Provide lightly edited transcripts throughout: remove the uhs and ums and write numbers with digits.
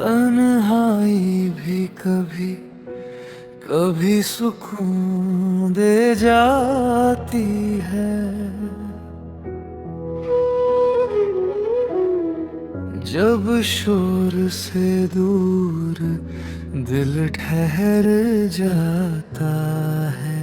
तन्हाई भी कभी कभी सुकून दे जाती है। जब शोर से दूर दिल ठहर जाता है।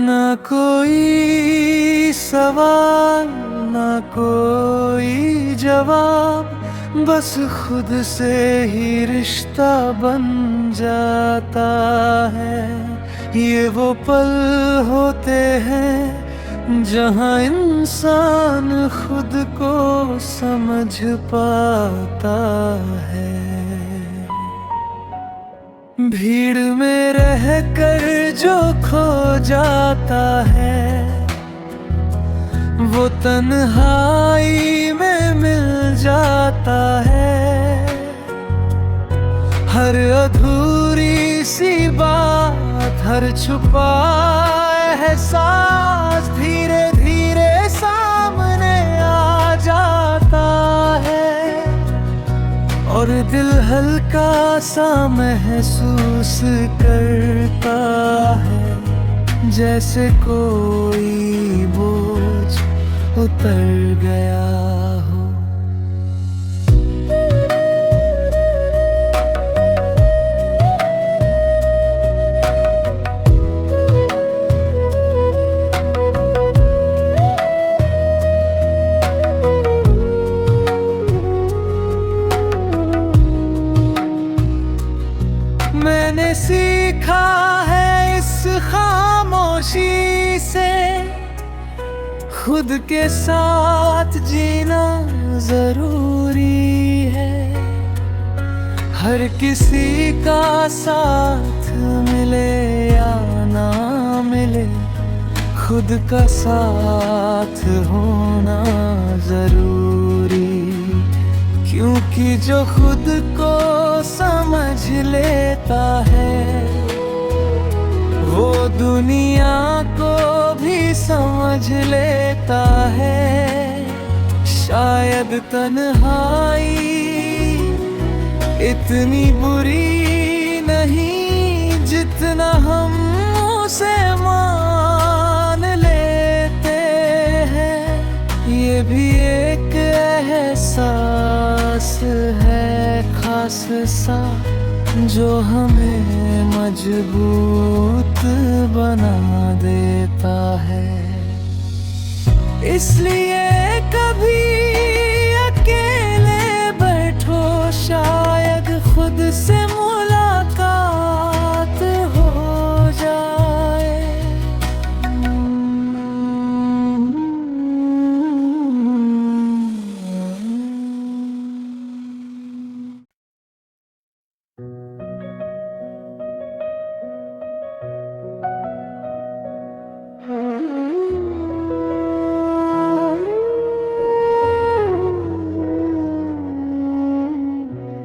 ना कोई सवाल ना कोई जवाब, बस खुद से ही रिश्ता बन जाता है। ये वो पल होते हैं जहाँ इंसान खुद को समझ पाता है। भीड़ में रहकर जो खो जाता है, वो तन्हाई में मिल जाता है। हर अधूरी सी बात, हर छुपा एहसास धीरे धीरे सामने आ जाता है। और दिल हल्का सा महसूस करता है, जैसे कोई बोझ उतर गया हो। मैंने सीखा है इस खामोशी से, खुद के साथ जीना जरूरी है। हर किसी का साथ मिले या ना मिले, खुद का साथ होना जरूरी। क्योंकि जो खुद को समझ लेता है, वो दुनिया को भी समझ लेता है। शायद तन्हाई इतनी बुरी नहीं जितना हम उसे मान लेते हैं। ये भी एक एहसास है खास सा, जो हमें मजबूत बना देता है। इसलिए कभी अकेले बैठो, शायद खुद से मुलाकात हो जाए।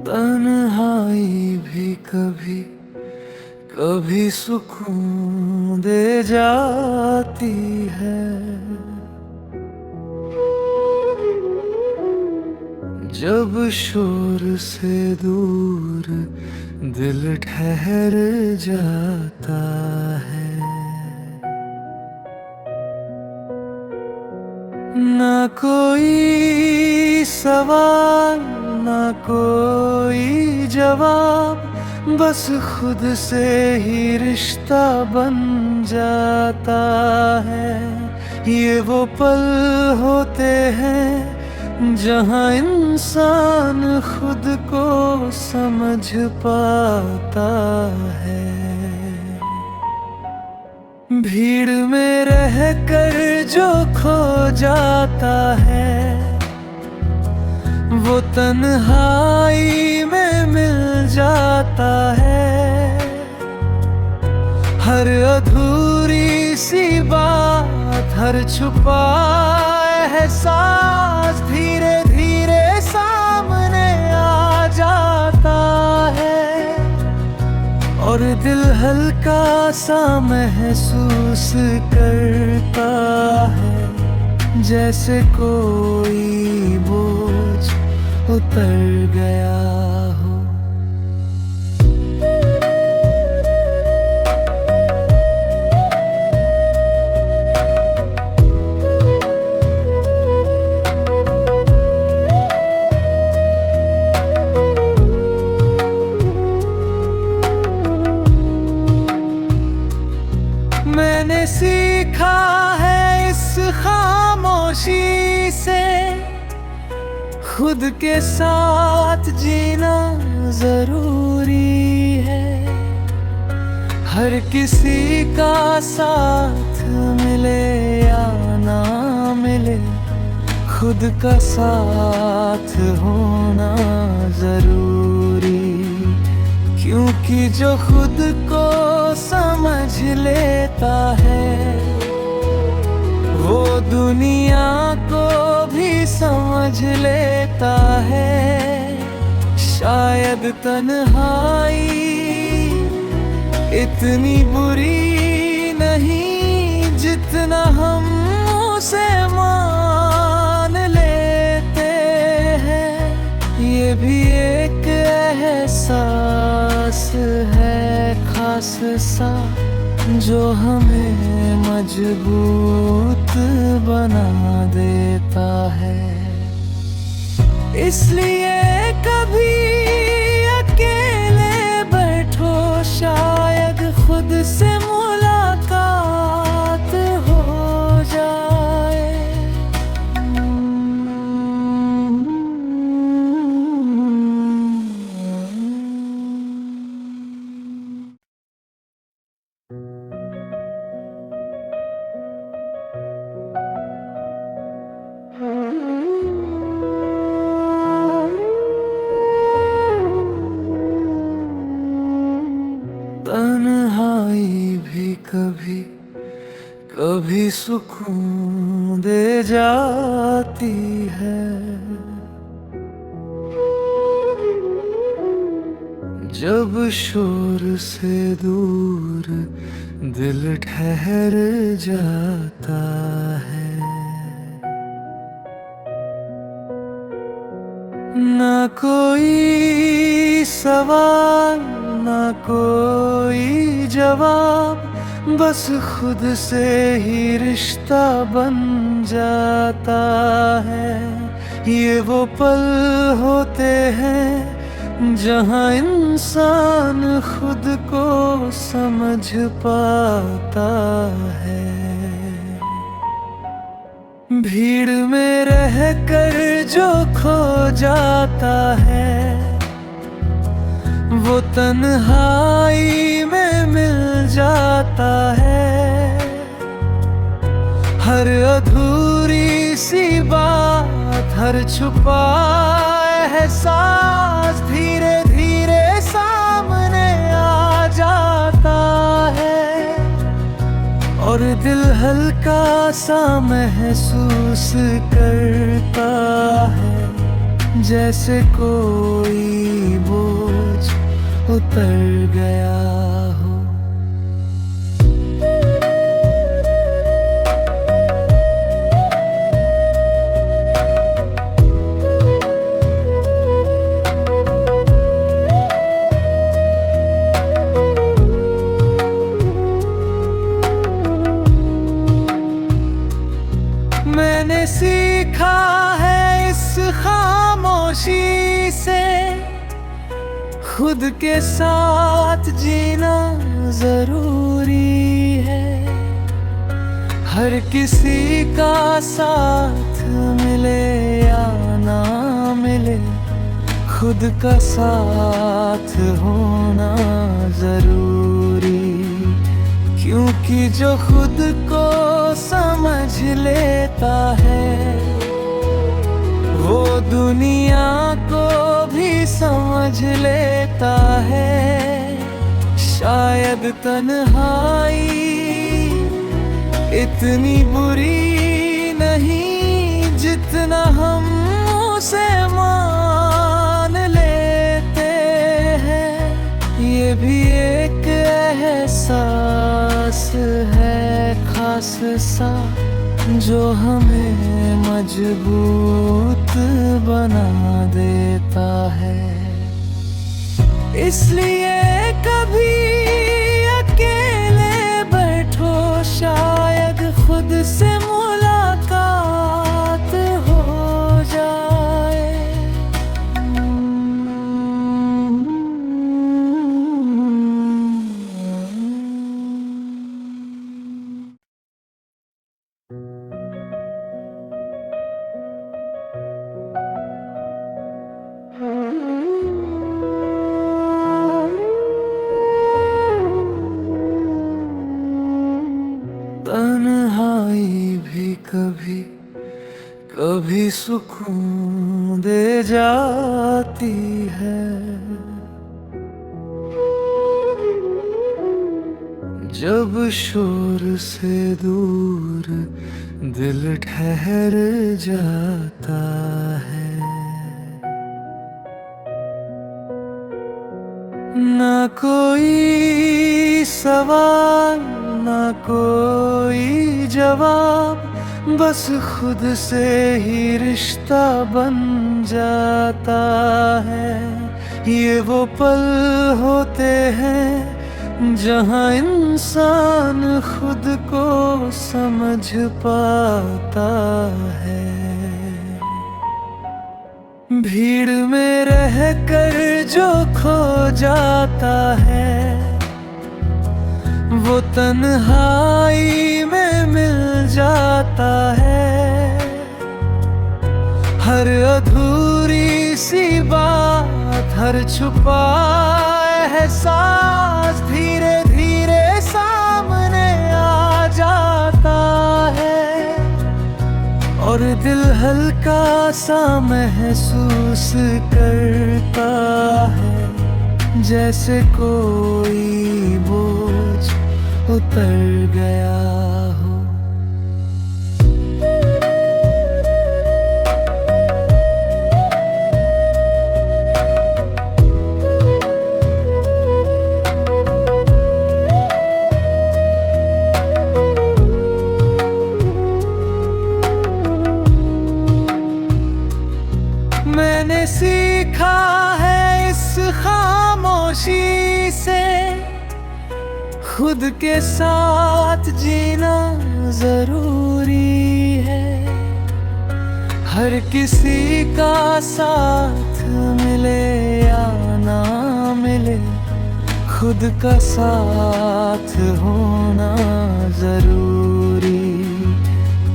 तन्हाई भी कभी कभी सुकून दे जाती है। जब शोर से दूर दिल ठहर जाता है। ना कोई सवाल ना कोई जवाब, बस खुद से ही रिश्ता बन जाता है। ये वो पल होते हैं जहाँ इंसान खुद को समझ पाता है। भीड़ में रहकर जो खो जाता है, वो तन्हाई में मिल जाता है। हर अधूरी सी बात, हर छुपा एहसास धीरे धीरे सामने आ जाता है। और दिल हल्का सा महसूस करता है, जैसे कोई उतर गया हो। मैंने सीखा है इस खामोशी से, खुद के साथ जीना जरूरी है। हर किसी का साथ मिले या ना मिले, खुद का साथ होना जरूरी। क्योंकि जो खुद को समझ लेता है, वो दुनिया को भी समझ लेता है। शायद तन्हाई इतनी बुरी नहीं जितना हम उसे मान लेते हैं। ये भी एक एहसास है खास सा, जो हमें मजबूत बना देता है। इसलिए कभी अकेले बैठो, शायद खुद से मुलाकात हो जाए। तन्हाई भी कभी कभी सुकून दे जाती है। जब शोर से दूर दिल ठहर जाता है। ना कोई सवाल ना कोई जवाब, बस खुद से ही रिश्ता बन जाता है। ये वो पल होते हैं जहाँ इंसान खुद को समझ पाता है। भीड़ में रहकर जो खो जाता है, वो तन्हाई में मिल जाता है। हर अधूरी सी बात, हर छुपा एहसास धीरे धीरे सामने आ जाता है। और दिल हल्का सा महसूस करता है, जैसे कोई बोझ उतर गया हो। मैंने सीखा है इस खामोशी से, खुद के साथ जीना जरूरी है। हर किसी का साथ मिले या ना मिले, खुद का साथ होना जरूरी। क्योंकि जो खुद को समझ लेता है, वो दुनिया को भी समझ लेता है। शायद तन्हाई इतनी बुरी नहीं जितना हम उसे मान लेते हैं। ये भी एक एहसास है खास सा, जो हमें मजबूत बना देता है। इसलिए कभी अकेले बैठो, शायद खुद से मुलाकात हो जाए। तन्हाई भी कभी कभी सुकून दे जाती है। जब शोर से दूर दिल ठहर जाता है। ना कोई सवाल, ना कोई जवाब, बस खुद से ही रिश्ता बन जाता है। ये वो पल होते हैं जहाँ इंसान खुद को समझ पाता है। भीड़ में रहकर जो खो जाता है, वो तन्हाई में मिल जाता है। हर अधूरी सी बात, हर छुपा एहसास धीरे धीरे सामने आ जाता है। और दिल हल्का सा महसूस करता है, जैसे कोई बोझ उतर गया हो। मैंने सीखा है इस खामोशी से, खुद के साथ जीना जरूरी है। हर किसी का साथ मिले या ना मिले, खुद का साथ होना जरूरी।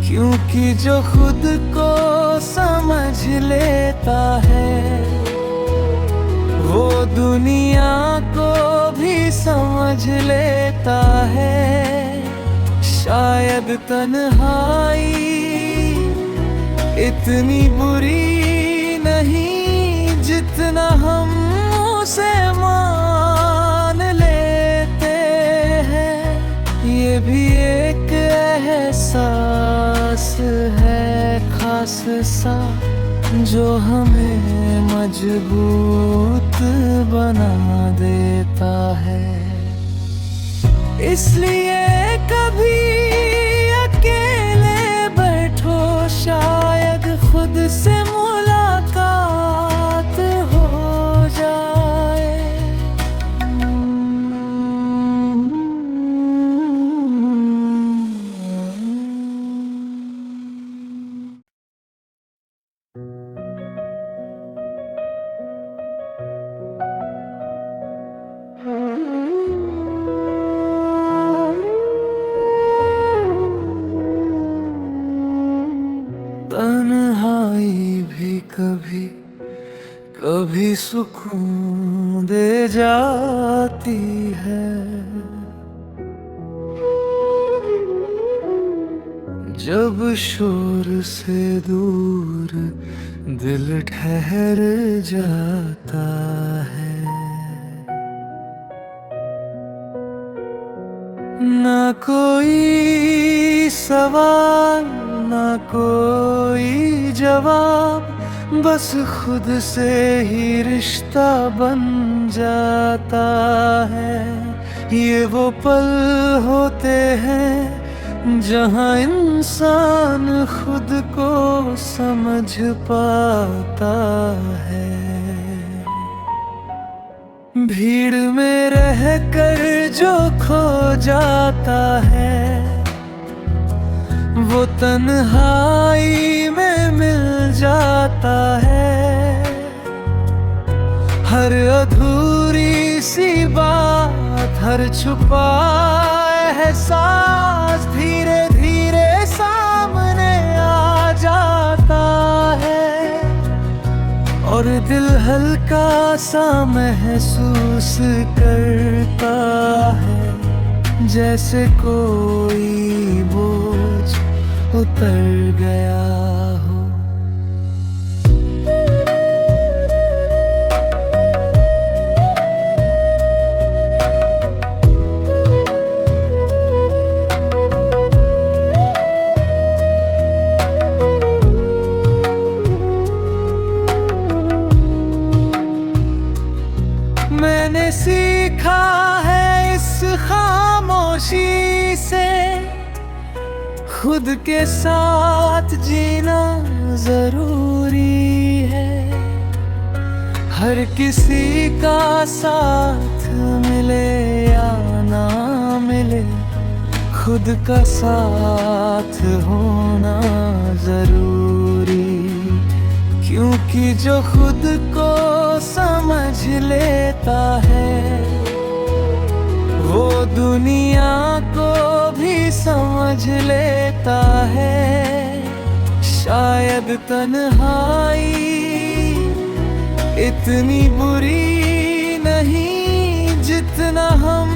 क्योंकि जो खुद को समझ लेता है, वो दुनिया को भी समझ लेता है। शायद तन्हाई इतनी बुरी नहीं जितना हम उसे मान लेते हैं। ये भी एक एहसास है खास सा, जो हमें मजबूत बना देता है। इसलिए कभी अकेले बैठो, शायद खुद से मुलाकात हो जाए। तन्हाई भी कभी कभी सुकून दे जाती है। जब शोर से दूर दिल ठहर जाता है। ना कोई सवाल, ना कोई जवाब, बस खुद से ही रिश्ता बन जाता है। ये वो पल होते हैं जहाँ इंसान खुद को समझ पाता है। भीड़ में रहकर जो खो जाता है, वो तन्हाई में मिल जाता है। हर अधूरी सी बात, हर छुपा एहसास धीरे धीरे सामने आ जाता है, और दिल हल्का सा महसूस करता है, जैसे कोई बोझ उतर गया हो। मैंने सीखा है इस खामोशी से, खुद के साथ जीना जरूरी है। हर किसी का साथ मिले या ना मिले, खुद का साथ होना जरूरी। क्योंकि जो खुद को समझ लेता है, वो दुनिया को भी समझ लेता है। शायद तन्हाई इतनी बुरी नहीं जितना हम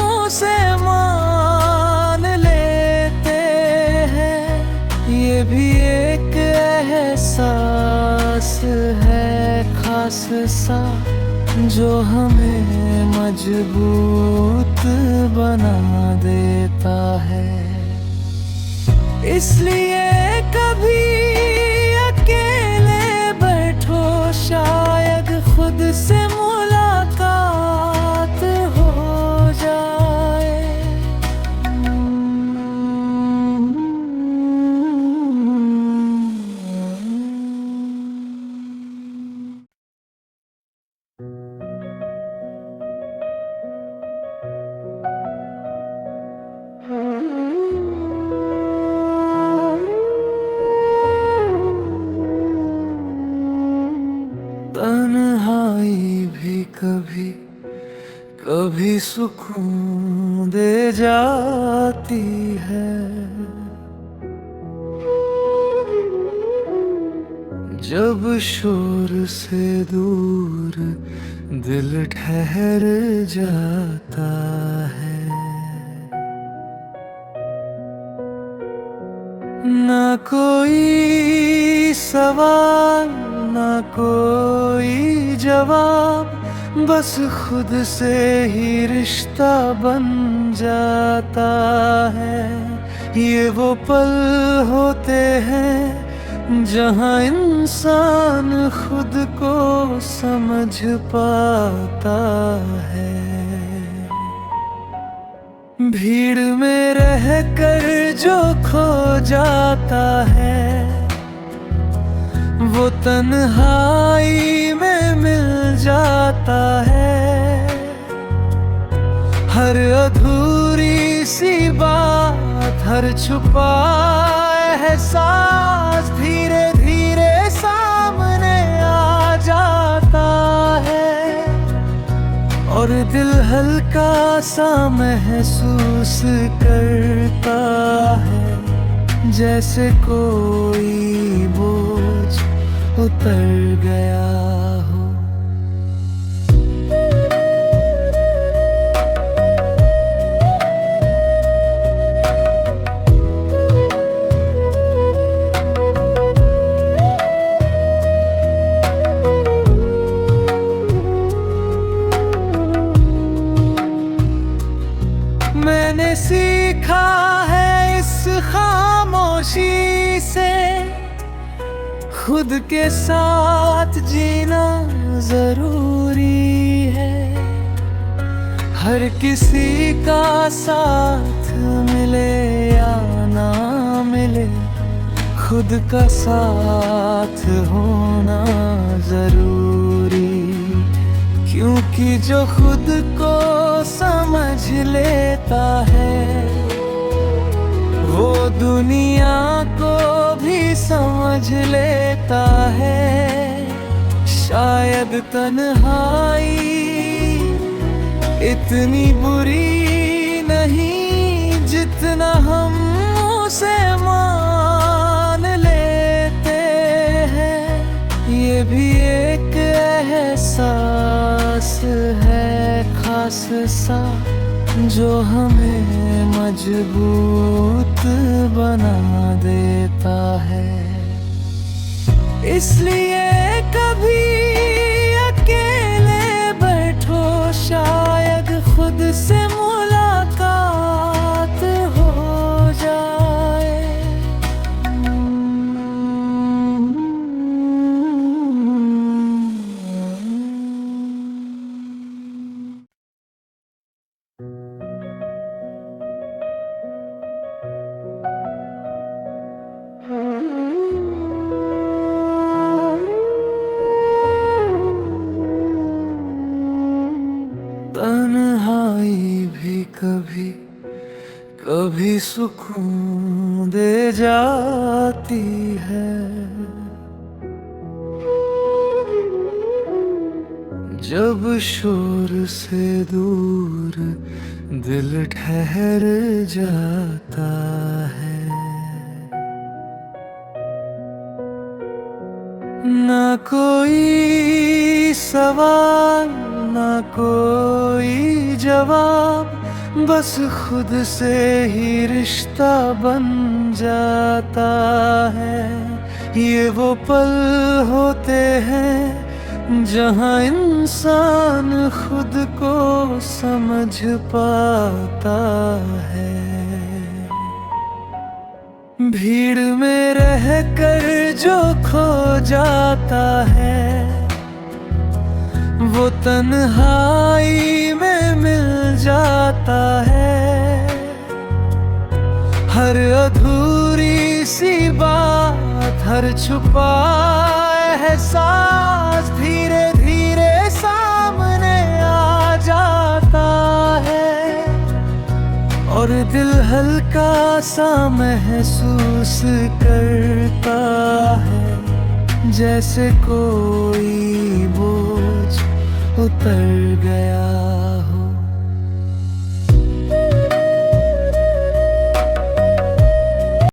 उसे मान लेते हैं। ये भी एक एहसास है खास सा, जो हमें मजबूत बना देता है। इसलिए कभी अकेले बैठो, शायद खुद से मुलाकात हो जाए। तन्हाई भी कभी कभी सुकून दे जाती है। जब शोर से दूर दिल ठहर जाता है, ना कोई सवाल ना कोई जवाब, बस खुद से ही रिश्ता बन जाता है। ये वो पल होते हैं जहाँ इंसान खुद को समझ पाता है। भीड़ में रहकर जो खो जाता है, वो तन्हाई में मिल जाता है। हर अधूरी सी बात, हर छुपा एहसास धीरे धीरे सामने आ जाता है, और दिल हल्का सा महसूस करता है, जैसे कोई बोझ उतर गया हो। मैंने सीखा है इस खामोशी से, खुद के साथ जीना जरूरी है। हर किसी का साथ मिले या ना मिले, खुद का साथ होना जरूरी। क्योंकि जो खुद को समझ लेता है, वो दुनिया को भी समझ लेता है। शायद तन्हाई इतनी बुरी नहीं जितना हम उसे मान लेते हैं। ये भी एक एहसास है खास सा, जो हमें मजबूत बना देता है। इसलिए कभी अकेले बैठो, शायद खुद से मुलाकात हो जाए। तन्हाई भी कभी कभी सुकून दे जाती है। जब शोर से दूर दिल ठहर जाता है। ना कोई सवाल, ना कोई जवाब, बस खुद से ही रिश्ता बन जाता है। ये वो पल होते हैं जहाँ इंसान खुद को समझ पाता है। भीड़ में रहकर जो खो जाता है, वो तन्हाई में मिल जाता है। हर अधूरी सी बात, हर छुपा एहसास धीरे धीरे सामने आ जाता है। और दिल हल्का सा महसूस करता है, जैसे कोई बोझ उतर गया हो।